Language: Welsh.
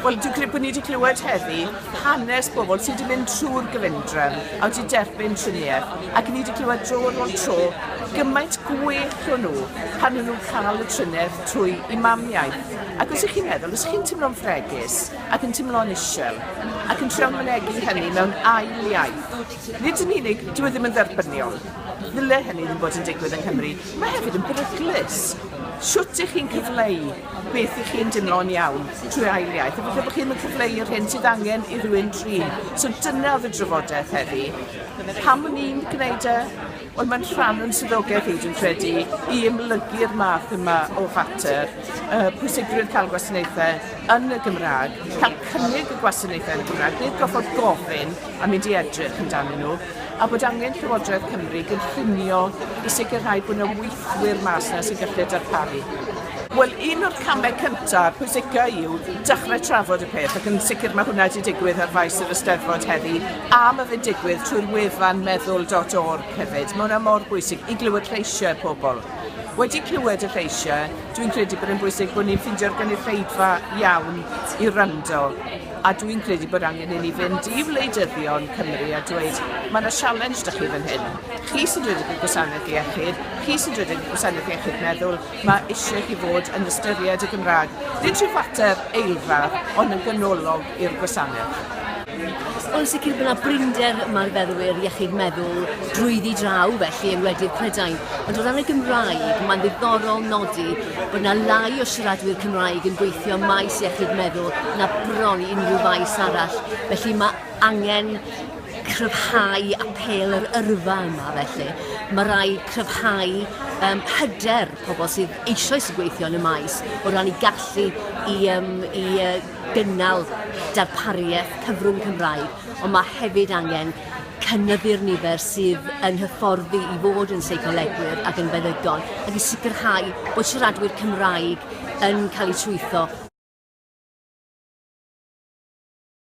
Wel, dwi'n credu bod ni wedi clywed heddi hanes bobl sydd wedi mynd trwy'r gyfundrefn a wedi derbyn triniaeth, ac ni wedi clywed dro ar ôl tro gymaint gwell o nhw pan nhw'n cael y triniaeth trwy imamiaeth. Ac os ych chi'n meddwl, os chi'n teimlo'n fregus ac yn teimlo'n isel ac yn trio mynegu hynny mewn ail iaith, nid yn unig, dyw e ddim yn dderbyniol. Ddyle hynny ddim bod yn digwydd yng Nghymru. Mae hefyd yn beryglus. Siwt ych chi'n cyfleu beth ych chi'n dimlo'n iawn trwy ail iaith, a falle bod chi'n cyfleu'r hyn sydd angen i rywun trin. So dyna oedd y drafodaeth heddi. Pam o'n i'n gwneud e? Wel, mae'n rhan o'n swyddogaeth i, dwi'n credu, i ymlygu'r math yma o fater, pwysigrwydd cael gwasanaethau yn y Gymraeg, cael cynnig y gwasanaethau yn y Gymraeg, nid goffod gofyn a mynd i edrych amdanyn nhw, a bod angen Llywodraeth Cymru gynllunio i sicrhau bod yna weithwyr mas yna sy'n gallu darparu. Wel, un o'r camau cyntaf pwysica yw dechrau trafod y peth, ac yn sicr mae hwnna wedi digwydd ar faes yr Eisteddfod heddi, a mae fe'n digwydd trwy'r wefan meddwl.org hefyd. Mae hwnna mor bwysig i glywed lleisiau pobl. Wedi clywed y lleisiau, dwi'n credu bod yn bwysig bod ni'n ffeindio'r gynulleidfa iawn i rando. A dwi'n credu bod angen i ni fynd i wleidyddion Cymru a dweud, mae yna challenge da chi fan hyn. Chi sy'n rhedeg y gwasanaeth iechyd, chi sy'n rhedeg y gwasanaeth iechyd meddwl, mae eisiau chi fod yn ystyried y Gymraeg. Nid rhyw fater eilfa, ond yn ganolog i'r gwasanaeth. Ond sicr bod yna brinder mae'r feddwyr iechyd meddwl drwyddi draw felly yng Ngwledydd Prydain. Ond o ran y Gymraeg, mae'n ddiddorol nodi bod yna lai o siaradwyr Cymraeg yn gweithio maes iechyd meddwl na bron i unrhyw faes arall. Felly mae angen cryfhau apel yr yrfa yma felly. Mae rai cryfhau hyder pobl sydd eisoes yn gweithio yn y maes o ran i gallu i gynnal darpariaeth cyfrwng Cymraeg, ond mae hefyd angen cynyddu'r nifer sydd yn hyfforddi i fod yn seicolegwyr ac yn feddygon, ac i sicrhau bod siaradwyr Cymraeg yn cael eu trwytho